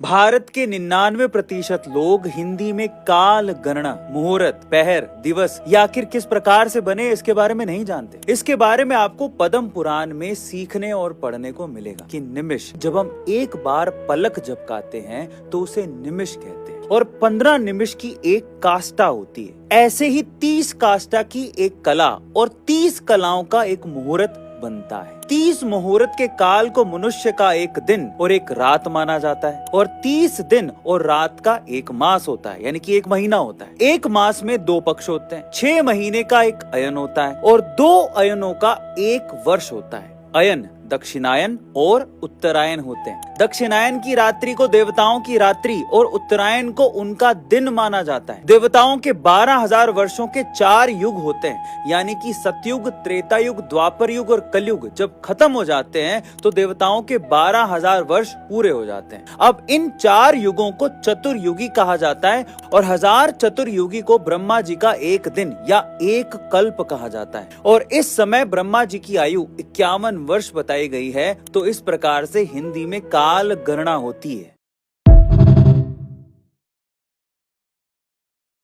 भारत के 99% लोग हिंदी में काल गणना, मुहूर्त, पहर, दिवस या आखिर किस प्रकार से बने इसके बारे में नहीं जानते। इसके बारे में आपको पद्म पुराण में सीखने और पढ़ने को मिलेगा कि निमिष, जब हम एक बार पलक झपकाते हैं तो उसे निमिष कहते हैं और 15 निमिष की एक काष्ठा होती है। ऐसे ही 30 काष्ठा की एक कला और 30 कलाओं का एक मुहूर्त बनता है। 30 मुहूर्त के काल को मनुष्य का एक दिन और एक रात माना जाता है और 30 दिन और रात का एक मास होता है, यानी कि एक महीना होता है। एक मास में 2 पक्ष होते हैं। 6 महीने का एक अयन होता है और 2 अयनों का एक वर्ष होता है। अयन दक्षिणायन और उत्तरायण होते हैं। दक्षिणायन की रात्रि को देवताओं की रात्रि और उत्तरायण को उनका दिन माना जाता है। देवताओं के 12,000 वर्षों के 4 युग होते हैं, यानी कि सतयुग, त्रेता युग, द्वापर युग और कलयुग जब खत्म हो जाते हैं तो देवताओं के 12,000 वर्ष पूरे हो जाते हैं। अब इन 4 युगों को चतुर्युगी कहा जाता है और 1000 चतुर्युगी को ब्रह्मा जी का एक दिन या एक कल्प कहा जाता है। और इस समय ब्रह्मा जी की आयु 51 वर्ष बताई गई है। तो इस प्रकार से हिंदी में काल गणना होती है।